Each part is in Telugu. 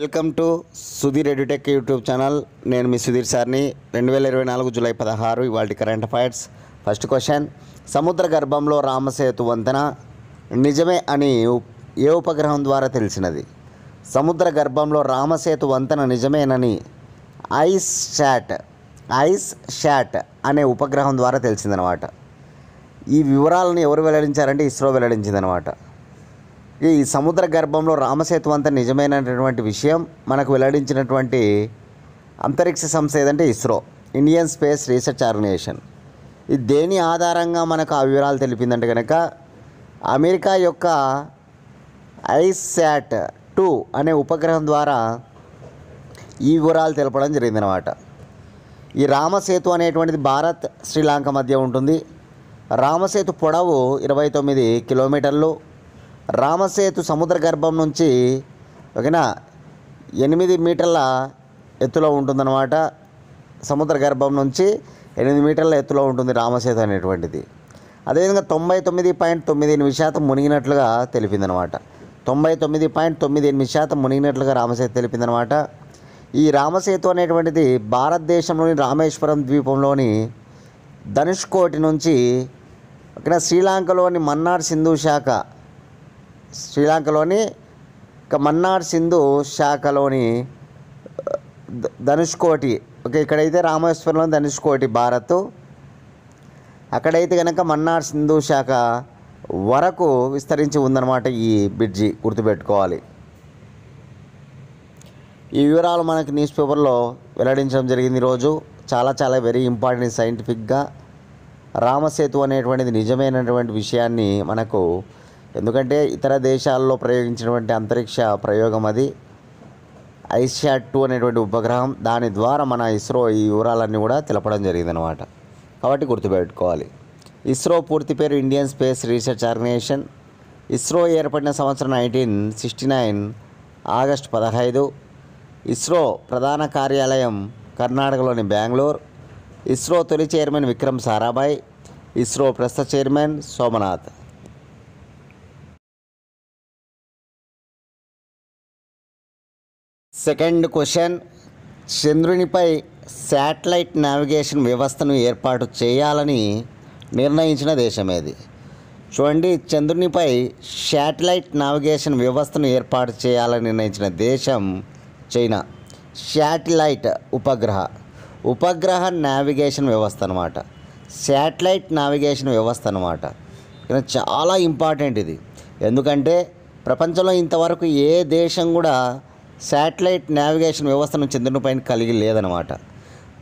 Welcome to Sudheer edutech YouTube channel. నేను మీ సుధీర్ సార్ని. 2024 జూలై 16 ఇవాళ కరెంట్ అఫైర్స్. ఫస్ట్ క్వశ్చన్, సముద్ర గర్భంలో రామసేతు వంతెన నిజమే అని ఏ ఉపగ్రహం ద్వారా తెలిసినది? సముద్ర గర్భంలో రామసేతు వంతెన నిజమేనని ఐస్ శాట్ అనే ఉపగ్రహం ద్వారా తెలిసిందనమాట. ఈ వివరాలను ఎవరు వెల్లడించారంటే ఇస్రో వెల్లడించిందనమాట. ఈ సముద్ర గర్భంలో రామసేతు వంతెన నిజమైనటువంటి విషయం మనకు వెల్లడించినటువంటి అంతరిక్ష సంస్థ ఏదంటే ISRO, Indian space research organisation. ఇది దేని ఆధారంగా మనకు ఆ వివరాలు తెలిపిందంటే కనుక అమెరికా యొక్క ఐశాట్ 2 అనే ఉపగ్రహం ద్వారా ఈ వివరాలు తెలపడం జరిగిందనమాట. ఈ రామసేతు అనేటువంటిది భారత్ శ్రీలంక మధ్య ఉంటుంది. రామసేతు పొడవు 29 కిలోమీటర్లు. రామసేతు సముద్ర గర్భం నుంచి 8 మీటర్ల ఎత్తులో ఉంటుందన్నమాట. సముద్ర గర్భం నుంచి 8 మీటర్ల ఎత్తులో ఉంటుంది రామసేతు అనేటువంటిది. అదేవిధంగా 99.98% మునిగినట్లుగా తెలిపిందనమాట. 99.98% మునిగినట్లుగా రామసేతు తెలిపిందనమాట. ఈ రామసేతు అనేటువంటిది భారతదేశంలోని రామేశ్వరం ద్వీపంలోని ధనుష్కోటి నుంచి శ్రీలంకలోని మన్నార్ సింధు శాఖలోని ధనుష్కోటి, ఇక్కడైతే రామేశ్వరంలోని ధనుష్కోటి భారత్, అక్కడైతే కనుక మన్నార్ సింధు శాఖ వరకు విస్తరించి ఉందన్నమాట ఈ బ్రిడ్జి, గుర్తుపెట్టుకోవాలి. ఈ వివరాలు మనకి న్యూస్ పేపర్లో వెల్లడించడం జరిగింది ఈరోజు. చాలా వెరీ ఇంపార్టెంట్ సైంటిఫిక్గా రామసేతు అనేటువంటిది నిజమైనటువంటి విషయాన్ని మనకు, ఎందుకంటే ఇతర దేశాల్లో ప్రయోగించినటువంటి అంతరిక్ష ప్రయోగం అది ఐశాట్ 2 అనేటువంటి ఉపగ్రహం. దాని ద్వారా మన ఇస్రో ఈ వివరాలన్నీ కూడా తెలపడం జరిగిందనమాట. కాబట్టి గుర్తుపెట్టుకోవాలి. ఇస్రో పూర్తి పేరు Indian space research organisation. ISRO ఏర్పడిన సంవత్సరం 1969 ఆగస్టు 15. ఇస్రో ప్రధాన కార్యాలయం కర్ణాటకలోని బెంగళూరు. ఇస్రో తొలి చైర్మన్ విక్రమ్ సారాభాయ్. ఇస్రో ప్రస్తుత చైర్మన్ సోమనాథ్. సెకండ్ క్వశ్చన్, చంద్రునిపై శాటిలైట్ నావిగేషన్ వ్యవస్థను ఏర్పాటు చేయాలని నిర్ణయించిన దేశం ఏది? చూడండి, చంద్రునిపై శాటిలైట్ నావిగేషన్ వ్యవస్థను ఏర్పాటు చేయాలని నిర్ణయించిన దేశం చైనా. శాటిలైట్ ఉపగ్రహ నావిగేషన్ వ్యవస్థ అనమాట. శాటిలైట్ నావిగేషన్ వ్యవస్థ అనమాట. చాలా ఇంపార్టెంట్ ఇది. ఎందుకంటే ప్రపంచంలో ఇంతవరకు ఏ దేశం కూడా శాటిలైట్ నావిగేషన్ వ్యవస్థను చంద్రునిపైన కలిగి లేదనమాట.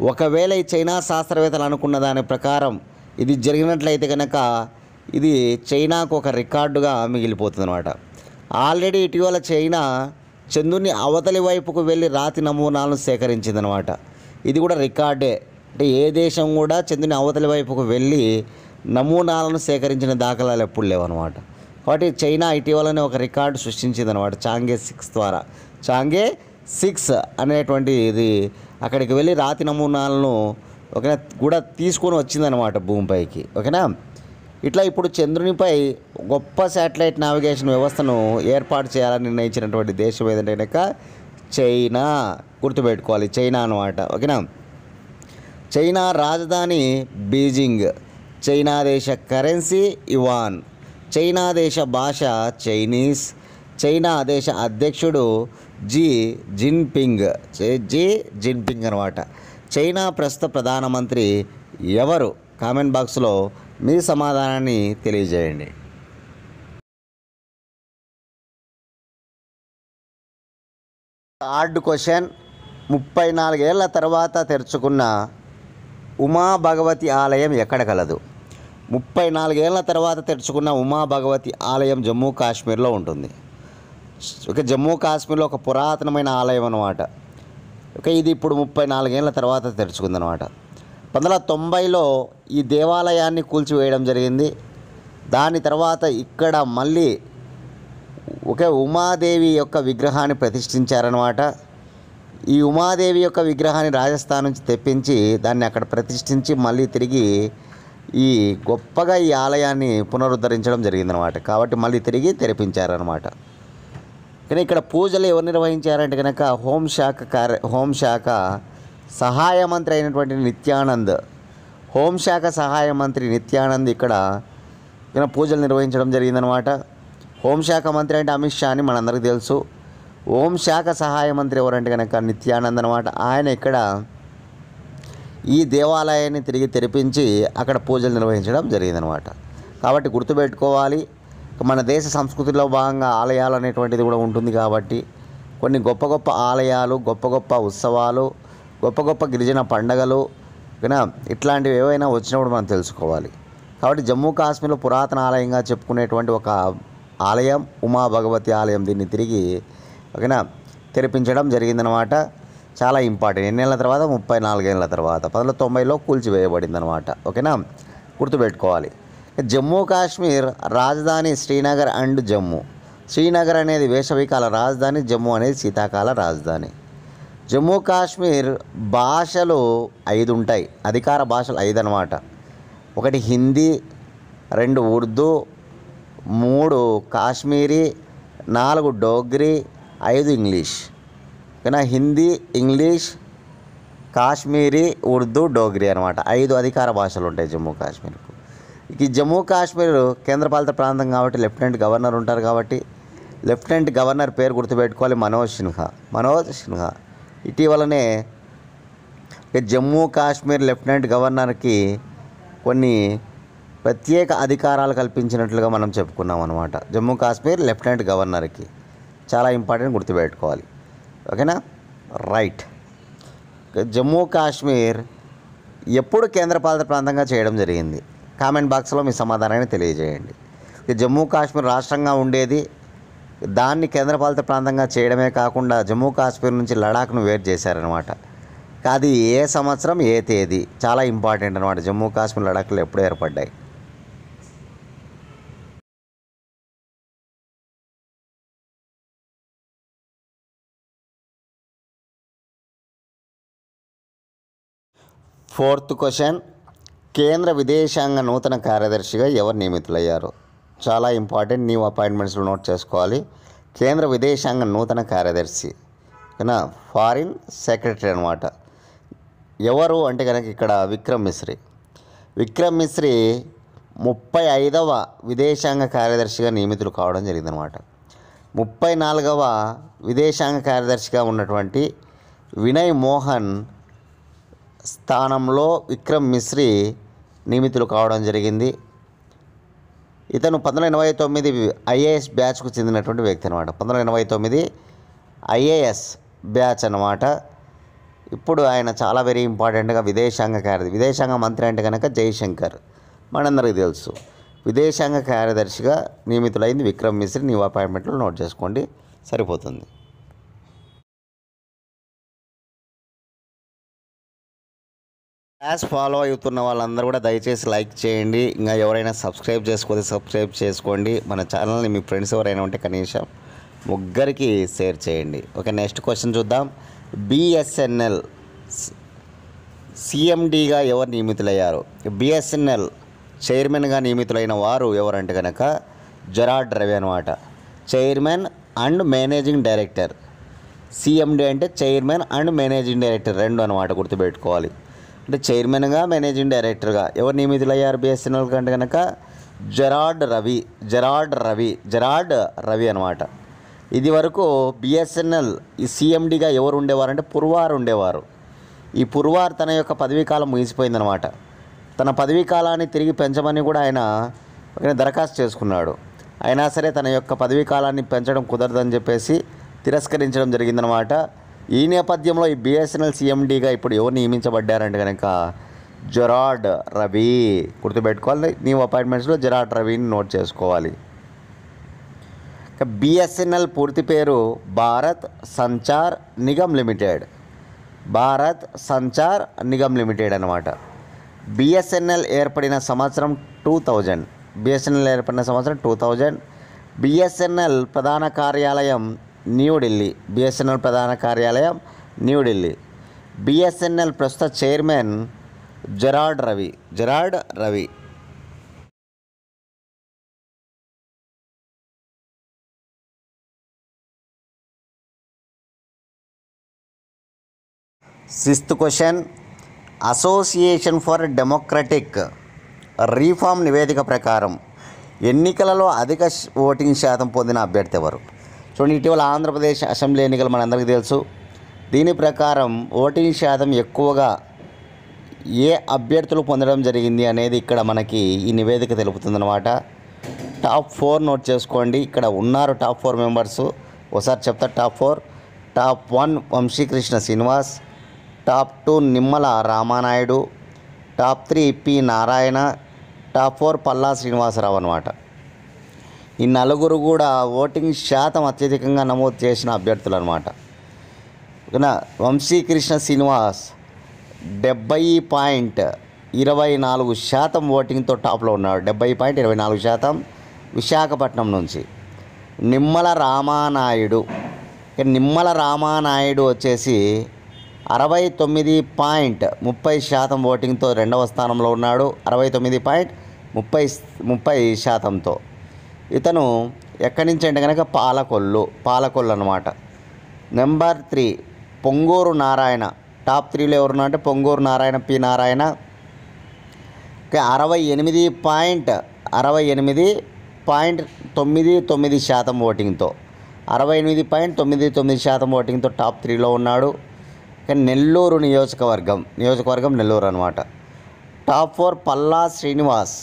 ఒకవేళ ఈ చైనా శాస్త్రవేత్తలు అనుకున్న దాని ప్రకారం ఇది జరిగినట్లయితే కనుక ఇది చైనాకు ఒక రికార్డుగా మిగిలిపోతుంది అనమాట. ఆల్రెడీ ఇటీవల చైనా చంద్రుని అవతలి వైపుకు వెళ్ళి రాతి నమూనాలను సేకరించిందనమాట. ఇది కూడా రికార్డే. అంటే ఏ దేశం కూడా చంద్రుని అవతలి వైపుకు వెళ్ళి నమూనాలను సేకరించిన దాఖలాలు ఎప్పుడు లేవన్నమాట. కాబట్టి చైనా ఇటీవలనే ఒక రికార్డు సృష్టించిందనమాట చాంగే 6 ద్వారా. చాంగే 6 అనేటువంటి ఇది అక్కడికి వెళ్ళి రాతి నమూనాలను కూడా తీసుకొని వచ్చిందనమాట భూమిపైకి. ఓకేనా? ఇట్లా ఇప్పుడు చంద్రునిపై గొప్ప శాటిలైట్ నావిగేషన్ వ్యవస్థను ఏర్పాటు చేయాలని నిర్ణయించినటువంటి దేశం ఏదంటే కనుక చైనా. గుర్తుపెట్టుకోవాలి, చైనా అనమాట. ఓకేనా? చైనా రాజధాని బీజింగ్. చైనా దేశ కరెన్సీ యువాన్. చైనా దేశ భాష చైనీస్. చైనా దేశ అధ్యక్షుడు జీ జిన్పింగ్ అనమాట. చైనా ప్రస్తుత ప్రధానమంత్రి ఎవరు? కామెంట్ బాక్స్లో మీ సమాధానాన్ని తెలియజేయండి. థర్డ్ క్వశ్చన్, 34 ఏళ్ల తర్వాత తెరుచుకున్న ఉమా భగవతి ఆలయం ఎక్కడ కలదు? 34 ఏళ్ల తర్వాత తెరుచుకున్న ఉమా భగవతి ఆలయం జమ్మూ కాశ్మీర్లో ఉంటుంది. జమ్మూ కాశ్మీర్లో ఒక పురాతనమైన ఆలయం అన్నమాట. ఇది ఇప్పుడు 34 ఏళ్ల తర్వాత తెరుచుకుందనమాట. 1990లో ఈ దేవాలయాన్ని కూల్చివేయడం జరిగింది. దాని తర్వాత ఇక్కడ మళ్ళీ ఉమాదేవి యొక్క విగ్రహాన్ని ప్రతిష్ఠించారనమాట. ఈ ఉమాదేవి యొక్క విగ్రహాన్ని రాజస్థాన్ నుంచి తెప్పించి దాన్ని అక్కడ ప్రతిష్ఠించి మళ్ళీ తిరిగి ఈ గొప్పగా ఈ ఆలయాన్ని పునరుద్ధరించడం జరిగిందనమాట. కాబట్టి మళ్ళీ తిరిగి తెరిపించారనమాట. కానీ ఇక్కడ పూజలు ఎవరు నిర్వహించారంటే కనుక హోంశాఖ సహాయ మంత్రి అయినటువంటి నిత్యానంద్, హోంశాఖ సహాయ మంత్రి నిత్యానంద్ ఇక్కడ పూజలు నిర్వహించడం జరిగిందనమాట. హోంశాఖ మంత్రి అంటే అమిత్ షా అని మనందరికీ తెలుసు. హోంశాఖ సహాయ మంత్రి ఎవరంటే కనుక నిత్యానంద్ అనమాట. ఆయన ఇక్కడ ఈ దేవాలయాన్ని తిరిగి తెరిపించి అక్కడ పూజలు నిర్వహించడం జరిగిందనమాట. కాబట్టి గుర్తుపెట్టుకోవాలి, మన దేశ సంస్కృతిలో భాగంగా ఆలయాలు అనేటువంటిది కూడా ఉంటుంది. కాబట్టి కొన్ని గొప్ప గొప్ప ఆలయాలు, గొప్ప గొప్ప ఉత్సవాలు, గొప్ప గొప్ప గిరిజన పండగలు ఇట్లాంటివి ఏవైనా వచ్చినప్పుడు మనం తెలుసుకోవాలి. కాబట్టి జమ్మూ కాశ్మీర్లో పురాతన ఆలయంగా చెప్పుకునేటువంటి ఒక ఆలయం ఉమా భగవతి ఆలయం, దీన్ని తిరిగి తెరిపించడం జరిగిందనమాట. చాలా ఇంపార్టెంట్. ఎన్నేళ్ల తర్వాత? 34 ఏళ్ళ తర్వాత 1990లో కూల్చివేయబడింది అనమాట. గుర్తుపెట్టుకోవాలి. జమ్మూ కాశ్మీర్ రాజధాని శ్రీనగర్ అండ్ జమ్మూ. శ్రీనగర్ అనేది వేసవికాల రాజధాని, జమ్మూ అనేది శీతాకాల రాజధాని. జమ్మూ కాశ్మీర్ భాషలు 5 ఉంటాయి. అధికార భాషలు 5 అనమాట. 1 హిందీ, 2 ఉర్దూ, 3 కాశ్మీరీ, 4 డోగ్రీ, 5 ఇంగ్లీష్. హిందీ, ఇంగ్లీష్, కాశ్మీరీ, ఉర్దూ, డోగ్రీ అనమాట. 5 అధికార భాషలు ఉంటాయి జమ్మూ కాశ్మీర్కు. ఈ జమ్మూ కాశ్మీర్ కేంద్రపాలిత ప్రాంతం కాబట్టి లెఫ్టినెంట్ గవర్నర్ ఉంటారు. కాబట్టి లెఫ్టినెంట్ గవర్నర్ పేరు గుర్తుపెట్టుకోవాలి, మనోజ్ సిన్హా. ఇటీవలనే జమ్మూ కాశ్మీర్ లెఫ్టినెంట్ గవర్నర్కి కొన్ని ప్రత్యేక అధికారాలు కల్పించినట్లుగా మనం చెప్పుకున్నాం అనమాట. జమ్మూ కాశ్మీర్ లెఫ్టినెంట్ గవర్నర్కి చాలా ఇంపార్టెంట్, గుర్తుపెట్టుకోవాలి. ఓకేనా? రైట్. జమ్మూ కాశ్మీర్ ఎప్పుడు కేంద్రపాలిత ప్రాంతంగా చేయడం జరిగింది? కామెంట్ బాక్స్లో మీ సమాధానాన్ని తెలియజేయండి. జమ్మూ కాశ్మీర్ రాష్ట్రంగా ఉండేది, దాన్ని కేంద్రపాలిత ప్రాంతంగా చేయడమే కాకుండా జమ్మూ కాశ్మీర్ నుంచి లడాఖ్ను వేరు చేశారనమాట. అది ఏ సంవత్సరం, ఏ తేదీ? చాలా ఇంపార్టెంట్ అనమాట. జమ్మూ కాశ్మీర్, లడాఖ్లు ఎప్పుడు ఏర్పడ్డాయి? ఫోర్త్ క్వశ్చన్, కేంద్ర విదేశాంగ నూతన కార్యదర్శిగా ఎవరు నియమితులయ్యారు? చాలా ఇంపార్టెంట్, న్యూ అపాయింట్మెంట్స్లో నోట్ చేసుకోవాలి. కేంద్ర విదేశాంగ నూతన కార్యదర్శి ఫారిన్ సెక్రటరీ అనమాట. ఎవరు అంటే కనుక ఇక్కడ విక్రమ్ మిశ్రీ. విక్రమ్ మిశ్రీ 35వ విదేశాంగ కార్యదర్శిగా నియమితులు కావడం జరిగిందనమాట. 34వ విదేశాంగ కార్యదర్శిగా ఉన్నటువంటి వినయ్ మోహన్ స్థానంలో విక్రమ్ మిశ్రీ నియమితులు కావడం జరిగింది. ఇతను 1989 ఐఏఎస్ బ్యాచ్కు చెందినటువంటి వ్యక్తి అనమాట. 1989 ఐఏఎస్ బ్యాచ్ అనమాట. ఇప్పుడు ఆయన చాలా వెరీ ఇంపార్టెంట్గా విదేశాంగ మంత్రి అంటే కనుక జైశంకర్ మనందరికీ తెలుసు. విదేశాంగ కార్యదర్శిగా నియమితులైంది విక్రమ్ మిశ్రీ. న్యూ అపాయింట్మెంట్లో నోట్ చేసుకోండి, సరిపోతుంది. క్లాస్ ఫాలో అవుతున్న వాళ్ళందరూ కూడా దయచేసి లైక్ చేయండి. ఇంకా ఎవరైనా సబ్స్క్రైబ్ చేసుకోండి. మన ఛానల్ని మీ ఫ్రెండ్స్ ఎవరైనా ఉంటే కనీసం 3 షేర్ చేయండి. ఓకే, నెక్స్ట్ క్వశ్చన్ చూద్దాం. బిఎస్ఎన్ఎల్ సిఎండిగా ఎవరు నియమితులయ్యారు? బిఎస్ఎన్ఎల్ చైర్మన్గా నియమితులైన వారు ఎవరంటే కనుక జెరార్డ్ రవి అనమాట. Chairman and managing director. CMD అంటే చైర్మన్ అండ్ మేనేజింగ్ డైరెక్టర్ 2 అనమాట, గుర్తుపెట్టుకోవాలి. అంటే చైర్మన్గా, మేనేజింగ్ డైరెక్టర్గా ఎవరు నియమితులయ్యారు బిఎస్ఎన్ఎల్ కంటే కనుక జెరార్డ్ రవి అనమాట. ఇది వరకు బిఎస్ఎన్ఎల్ ఈ సిఎండిగా ఎవరు ఉండేవారంటే పుర్వార్ ఉండేవారు. ఈ పుర్వార్ తన యొక్క పదవీ కాలం ముగిసిపోయిందనమాట. తన పదవీ కాలాన్ని తిరిగి పెంచమని కూడా ఆయన దరఖాస్తు చేసుకున్నాడు. అయినా సరే తన యొక్క పదవీ కాలాన్ని పెంచడం కుదరదని చెప్పేసి తిరస్కరించడం జరిగిందనమాట. ఈ నేపథ్యంలో ఈ బిఎస్ఎన్ఎల్ సిఎండిగా ఇప్పుడు ఎవరు నియమించబడ్డారంటే కనుక జెరార్డ్ రవి. గుర్తుపెట్టుకోవాలి, న్యూ అపాయింట్మెంట్స్లో జెరార్డ్ రవిని నోట్ చేసుకోవాలి. బిఎస్ఎన్ఎల్ పూర్తి పేరు భారత్ సంచార్ నిగమ్ లిమిటెడ్ అనమాట. బిఎస్ఎన్ఎల్ ఏర్పడిన సంవత్సరం 2000. బిఎస్ఎన్ఎల్ ప్రధాన కార్యాలయం న్యూఢిల్లీ. బిఎస్ఎన్ఎల్ ప్రస్తుత chairman Gerard Ravi. Sixth question, association for democratic reform నివేదిక ప్రకారం ఎన్నికలలో అధిక ఓటింగ్ శాతం పొందిన అభ్యర్థి ఎవరు? చూడండి, ఇటీవల ఆంధ్రప్రదేశ్ అసెంబ్లీ ఎన్నికలు మనందరికీ తెలుసు. దీని ప్రకారం ఓటింగ్ శాతం ఎక్కువగా ఏ అభ్యర్థులు పొందడం జరిగింది అనేది ఇక్కడ మనకి ఈ నివేదిక తెలుపుతుందన్నమాట. టాప్ 4 నోట్ చేసుకోండి. ఇక్కడ ఉన్నారు టాప్ 4 మెంబర్స్. ఒకసారి చెప్తా. Top 4: top 1 Vamsikrishna Srinivas, top 2 Nimmala Ramanaidu, top 3 P Narayana, top 4 Palla Srinivasarao అనమాట. ఈ నలుగురు కూడా ఓటింగ్ శాతం అత్యధికంగా నమోదు చేసిన అభ్యర్థులు అనమాట. వంశీకృష్ణ శ్రీనివాస్ 70.24% ఓటింగ్తో టాప్లో ఉన్నాడు. 70.24% విశాఖపట్నం నుంచి. నిమ్మల రామానాయుడు వచ్చేసి 69.30% ఓటింగ్తో రెండవ స్థానంలో ఉన్నాడు. 69.30%తో. ఇతను ఎక్కడి నుంచి అంటే కనుక పాలకొల్లు అనమాట. నెంబర్ 3 పొంగూరు నారాయణ. టాప్ 3లో ఎవరున్నా అంటే పొంగూరు నారాయణ, పి నారాయణ 68.99% ఓటింగ్తో 68.99% ఓటింగ్తో టాప్ 3లో ఉన్నాడు. నెల్లూరు నియోజకవర్గం నెల్లూరు అనమాట. టాప్ 4 పల్లా శ్రీనివాస్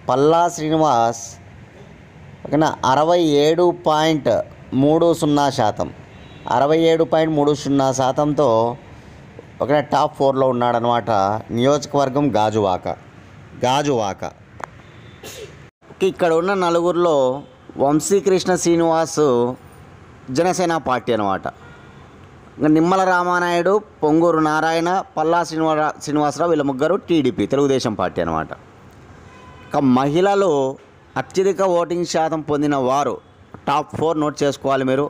67.30%తో టాప్ 4లో ఉన్నాడనమాట. నియోజకవర్గం గాజువాక. ఇక్కడ ఉన్న నలుగురిలో వంశీకృష్ణ శ్రీనివాస్ జనసేన పార్టీ అనమాట. నిమ్మల రామానాయుడు, పొంగూరు నారాయణ, పల్లా శ్రీనివాసరావు వీళ్ళ ముగ్గురు టీడీపీ తెలుగుదేశం పార్టీ అనమాట. ఇక మహిళలు అత్యధిక ఓటింగ్ శాతం పొందిన వారు టాప్ 4 నోట్ చేసుకోవాలి మీరు.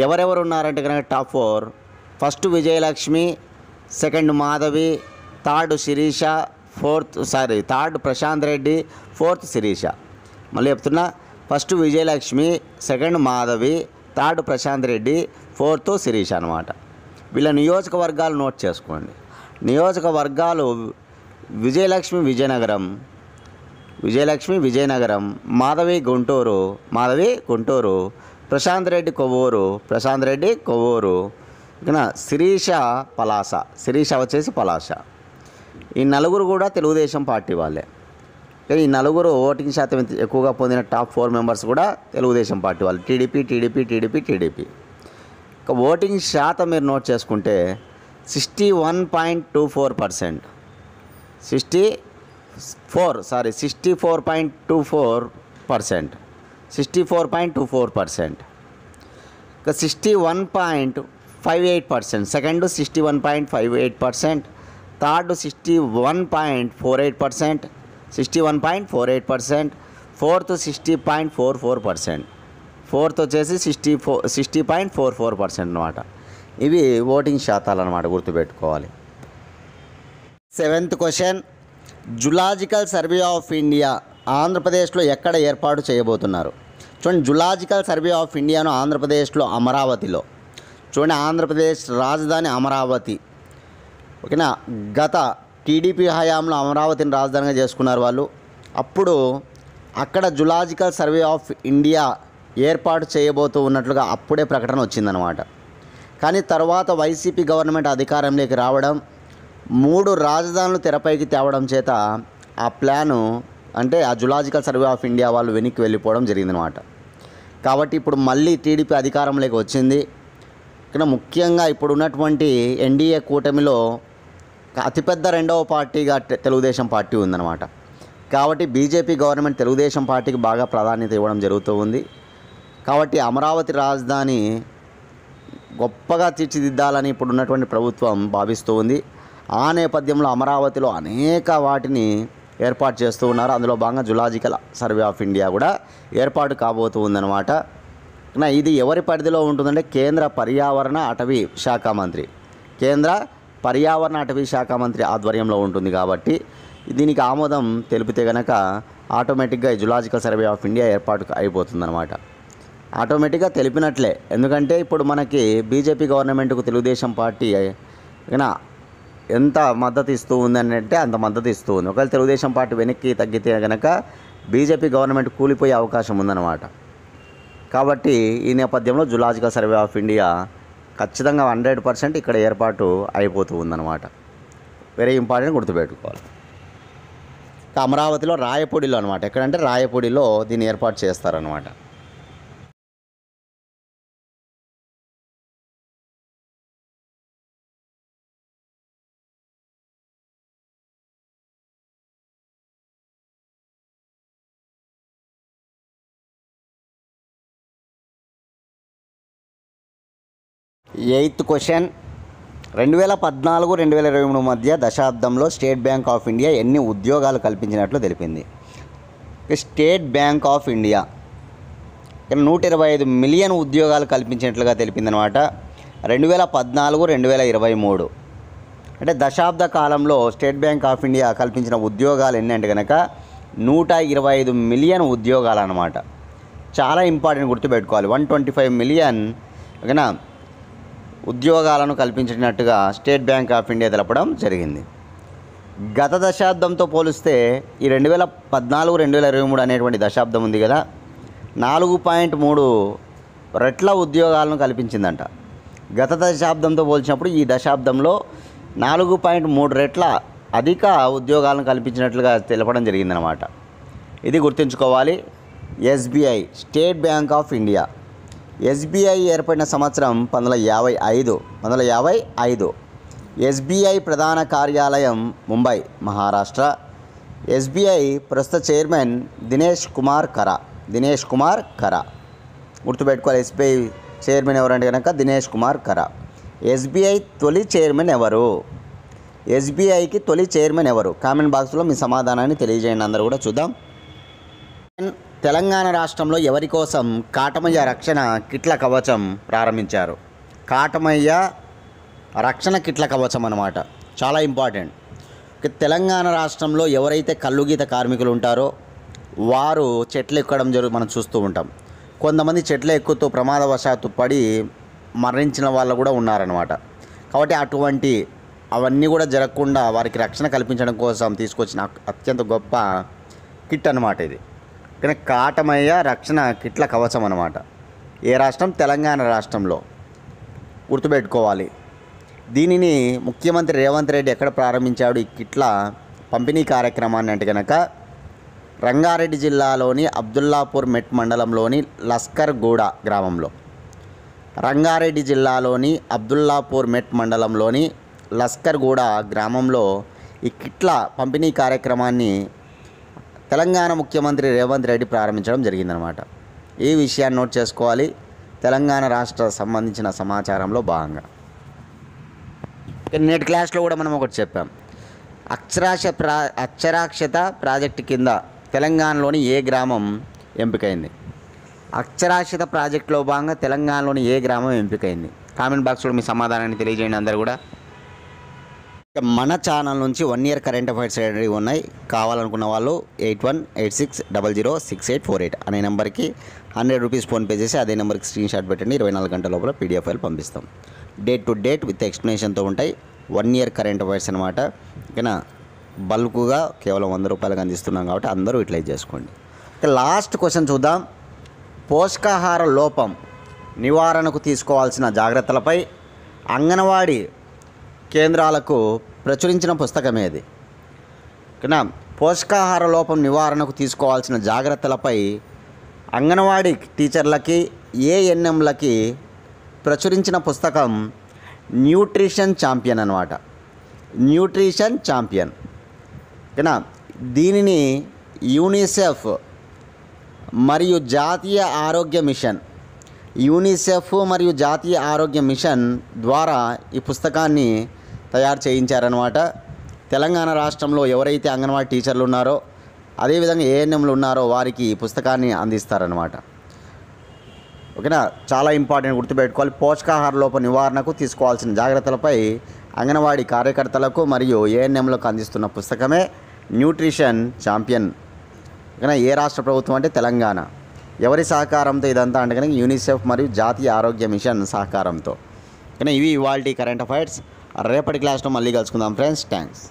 ఎవరెవరు ఉన్నారంటే కనుక top 4: first Vijayalakshmi, second Madhavi, third Sirisha, third Prashanth Reddy, fourth Sirisha. మళ్ళీ చెప్తున్నా, first Vijayalakshmi, second Madhavi, third Prashanth Reddy, fourth Sirisha అనమాట. వీళ్ళ నియోజకవర్గాలు నోట్ చేసుకోండి. నియోజకవర్గాలు విజయలక్ష్మి విజయనగరం, మాధవి గుంటూరు, ప్రశాంత్ రెడ్డి కొవ్వూరు, ఇక శిరీష వచ్చేసి పలాస. ఈ నలుగురు కూడా తెలుగుదేశం పార్టీ వాళ్ళే. ఈ నలుగురు ఓటింగ్ శాతం ఎక్కువగా పొందిన టాప్ 4 మెంబర్స్ కూడా తెలుగుదేశం పార్టీ వాళ్ళు. టీడీపీ. ఇక ఓటింగ్ శాతం మీరు నోట్ చేసుకుంటే 61.24%. 64.24%. ఇక 61.58%. సెకండ్ 61.58%. థర్డ్ 61.48%. ఫోర్త్ 60.44%. ఫోర్త్ వచ్చేసి 60.44% అనమాట. ఇవి ఓటింగ్ శాతాలు అనమాట, గుర్తుపెట్టుకోవాలి. 7th question, zoological survey of India ఆంధ్రప్రదేశ్లో ఎక్కడ ఏర్పాటు చేయబోతున్నారు? చూడండి, జులాజికల్ సర్వే ఆఫ్ ఇండియాను ఆంధ్రప్రదేశ్లో అమరావతిలో. చూడండి, ఆంధ్రప్రదేశ్ రాజధాని అమరావతి. ఓకేనా. గత టీడీపీ హయాంలో అమరావతిని రాజధానిగా చేసుకున్నారు వాళ్ళు. అప్పుడు అక్కడ జులాజికల్ సర్వే ఆఫ్ ఇండియా ఏర్పాటు చేయబోతూ ఉన్నట్లుగా అప్పుడే ప్రకటన వచ్చిందనమాట. కానీ తర్వాత వైసీపీ గవర్నమెంట్ అధికారంలోకి రావడం, 3 రాజధానులు తెరపైకి తేవడం చేత ఆ ప్లాను అంటే ఆ జులాజికల్ సర్వే ఆఫ్ ఇండియా వాళ్ళు వెనక్కి వెళ్ళిపోవడం జరిగిందనమాట. కాబట్టి ఇప్పుడు మళ్ళీ టీడీపీ అధికారంలోకి వచ్చింది. ఇక్కడ ముఖ్యంగా ఇప్పుడు ఉన్నటువంటి ఎన్డీఏ కూటమిలో అతిపెద్ద రెండవ పార్టీగా తెలుగుదేశం పార్టీ ఉందన్నమాట. కాబట్టి బీజేపీ గవర్నమెంట్ తెలుగుదేశం పార్టీకి బాగా ప్రాధాన్యత ఇవ్వడం జరుగుతూ ఉంది. కాబట్టి అమరావతి రాజధాని గొప్పగా తీర్చిదిద్దాలని ఇప్పుడు ఉన్నటువంటి ప్రభుత్వం భావిస్తూ ఉంది. ఆ నేపథ్యంలో అమరావతిలో అనేక వాటిని ఏర్పాటు చేస్తూ ఉన్నారు. అందులో భాగంగా జులాజికల్ సర్వే ఆఫ్ ఇండియా కూడా ఏర్పాటు కాబోతూ ఉందన్నమాట. ఇది ఎవరి పరిధిలో ఉంటుందంటే కేంద్ర పర్యావరణ అటవీ శాఖ మంత్రి ఆధ్వర్యంలో ఉంటుంది. కాబట్టి దీనికి ఆమోదం తెలిపితే కనుక ఆటోమేటిక్గా ఈ జులాజికల్ సర్వే ఆఫ్ ఇండియా ఏర్పాటు అయిపోతుందన్నమాట. ఆటోమేటిక్గా తెలిపినట్లే. ఎందుకంటే ఇప్పుడు మనకి బీజేపీ గవర్నమెంట్కు తెలుగుదేశం పార్టీ ఇక ఎంత మద్దతు ఇస్తూ ఉందని అంటే అంత మద్దతు ఇస్తూ ఉంది. ఒకవేళ తెలుగుదేశం పార్టీ వెనక్కి తగ్గితే కనుక బీజేపీ గవర్నమెంట్ కూలిపోయే అవకాశం ఉందన్నమాట. కాబట్టి ఈ నేపథ్యంలో జులాజికల్ సర్వే ఆఫ్ ఇండియా ఖచ్చితంగా 100% ఇక్కడ ఏర్పాటు అయిపోతూ ఉందన్నమాట. వెరీ ఇంపార్టెంట్, గుర్తుపెట్టుకోవాలి. అమరావతిలో రాయపూడిలో అనమాట. ఎక్కడంటే రాయపూడిలో దీన్ని ఏర్పాటు చేస్తారనమాట. ఎయిత్ క్వశ్చన్, 2014-2023 మధ్య దశాబ్దంలో స్టేట్ బ్యాంక్ ఆఫ్ ఇండియా ఎన్ని ఉద్యోగాలు కల్పించినట్లు తెలిపింది? State bank of India 125 million ఉద్యోగాలు కల్పించినట్లుగా తెలిపిందనమాట. 2014-2023 అంటే దశాబ్ద కాలంలో స్టేట్ బ్యాంక్ ఆఫ్ ఇండియా కల్పించిన ఉద్యోగాలు ఎన్ని అంటే కనుక 125 మిలియన్ ఉద్యోగాలు అనమాట. చాలా ఇంపార్టెంట్, గుర్తుపెట్టుకోవాలి. 125 మిలియన్ ఓకేనా ఉద్యోగాలను కల్పించినట్టుగా స్టేట్ బ్యాంక్ ఆఫ్ ఇండియా తెలపడం జరిగింది. గత దశాబ్దంతో పోలిస్తే ఈ 2014-2023 అనేటువంటి దశాబ్దం ఉంది కదా, 4.3 రెట్ల ఉద్యోగాలను కల్పించిందంట. గత దశాబ్దంతో పోల్చినప్పుడు ఈ దశాబ్దంలో 4.3 రెట్ల అధిక ఉద్యోగాలను కల్పించినట్లుగా తెలపడం జరిగిందనమాట. ఇది గుర్తుంచుకోవాలి. SBI state bank of India, SBI ఏర్పడిన సంవత్సరం 1955. ఎస్బీఐ ప్రధాన కార్యాలయం ముంబై, మహారాష్ట్ర. ఎస్బీఐ ప్రస్తుత చైర్మన్ దినేష్ కుమార్ ఖరా. గుర్తుపెట్టుకోవాలి. ఎస్బీఐ చైర్మన్ ఎవరంటే కనుక దినేష్ కుమార్ ఖరా. ఎస్బీఐ తొలి చైర్మన్ ఎవరు? ఎస్బీఐకి తొలి చైర్మన్ ఎవరు? కామెంట్ బాక్స్లో మీ సమాధానాన్ని తెలియజేయండి. అందరూ కూడా చూద్దాం. తెలంగాణ రాష్ట్రంలో ఎవరి కోసం కాటమయ్య రక్షణ కిట్ల కవచం ప్రారంభించారు? కాటమయ్య రక్షణ కిట్ల కవచం అన్నమాట. చాలా ఇంపార్టెంట్. తెలంగాణ రాష్ట్రంలో ఎవరైతే కల్లుగీత కార్మికులు ఉంటారో వారు చెట్లు ఎక్కడం మనం చూస్తూ ఉంటాం. కొంతమంది చెట్లు ఎక్కుతూ ప్రమాదవశాత్తు పడి మరణించిన వాళ్ళు కూడా ఉన్నారనమాట. కాబట్టి అవన్నీ కూడా జరగకుండా వారికి రక్షణ కల్పించడం కోసం తీసుకొచ్చిన అత్యంత గొప్ప కిట్ అన్నమాట ఇది. కానీ కాటమయ్య రక్షణ కిట్ల కవచం అన్నమాట. ఏ రాష్ట్రం? తెలంగాణ రాష్ట్రంలో. గుర్తుపెట్టుకోవాలి. దీనిని ముఖ్యమంత్రి రేవంత్ రెడ్డి ఎక్కడ ప్రారంభించాడు ఈ కిట్ల పంపిణీ కార్యక్రమాన్ని అంటే కనుక రంగారెడ్డి జిల్లాలోని అబ్దుల్లాపూర్ మెట్ మండలంలోని లస్కర్గూడ గ్రామంలో. రంగారెడ్డి జిల్లాలోని అబ్దుల్లాపూర్ మెట్ మండలంలోని లస్కర్గూడ గ్రామంలో ఈ కిట్ల పంపిణీ కార్యక్రమాన్ని తెలంగాణ ముఖ్యమంత్రి రేవంత్ రెడ్డి ప్రారంభించడం జరిగిందనమాట. ఈ విషయాన్ని నోట్ చేసుకోవాలి. తెలంగాణ రాష్ట్ర సంబంధించిన సమాచారంలో భాగంగా నేటి క్లాస్లో కూడా మనం ఒకటి చెప్పాం. అక్షరాస్యత ప్రాజెక్టు కింద తెలంగాణలోని ఏ గ్రామం ఎంపికైంది? అక్షరాస్యత ప్రాజెక్టులో భాగంగా తెలంగాణలోని ఏ గ్రామం ఎంపికైంది? కామెంట్ బాక్స్లో మీ సమాధానాన్ని తెలియజేయండి అందరూ కూడా. మన ఛానల్ నుంచి 1 ఇయర్ కరెంట్ అఫైర్స్ రెడీ ఉన్నాయి. కావాలనుకున్న వాళ్ళు 8186006848 అనే నెంబర్కి 100 రూపీస్ ఫోన్పే చేసి అదే నెంబర్కి స్క్రీన్ షాట్ పెట్టండి. 24 గంటల లోపల పీడిఎఫ్ ఫైల్ పంపిస్తాం. డేట్ టు డేట్ విత్ ఎక్స్ప్లెనేషన్తో ఉంటాయి. 1 ఇయర్ కరెంట్ అఫైర్స్ అనమాట. ఓకేనా? బల్క్గా కేవలం 100 రూపాయలకు అందిస్తున్నాం కాబట్టి అందరూ యూటిలైజ్ చేసుకోండి. లాస్ట్ క్వశ్చన్ చూద్దాం. పోషకాహార లోపం నివారణకు తీసుకోవాల్సిన జాగ్రత్తలపై అంగన్వాడీ కేంద్రాలకు ప్రచురించిన పుస్తకమేది? ఓకేనా? పోషకాహార లోపం నివారణకు తీసుకోవాల్సిన జాగ్రత్తలపై అంగన్వాడీ టీచర్లకి ఏఎన్ఎంలకి ప్రచురించిన పుస్తకం న్యూట్రిషన్ ఛాంపియన్ అన్నమాట. Nutrition champion. ఓకేనా? దీనిని యూనిసెఫ్ మరియు జాతీయ ఆరోగ్య మిషన్ ద్వారా ఈ పుస్తకాన్ని తయారు చేయించారనమాట. తెలంగాణ రాష్ట్రంలో ఎవరైతే అంగన్వాడీ టీచర్లు ఉన్నారో అదేవిధంగా ఏఎన్ఎంలు ఉన్నారో వారికి ఈ పుస్తకాన్ని అందిస్తారనమాట. ఓకేనా? చాలా ఇంపార్టెంట్, గుర్తుపెట్టుకోవాలి. పోషకాహార లోప నివారణకు తీసుకోవాల్సిన జాగ్రత్తలపై అంగన్వాడీ కార్యకర్తలకు మరియు ఏఎన్ఎంలకు అందిస్తున్న పుస్తకమే న్యూట్రిషన్ ఛాంపియన్. ఓకేనా? ఏ రాష్ట్ర ప్రభుత్వం అంటే తెలంగాణ. ఎవరి సహకారంతో ఇదంతా అంటే కనుక యూనిసెఫ్ మరియు జాతీయ ఆరోగ్య మిషన్ సహకారంతో. కానీ ఇవి ఇవాల్టి కరెంట్ అఫైర్స్. రేపటి క్లాస్లో మళ్ళీ కలుసుకుందాం ఫ్రెండ్స్. థ్యాంక్స్.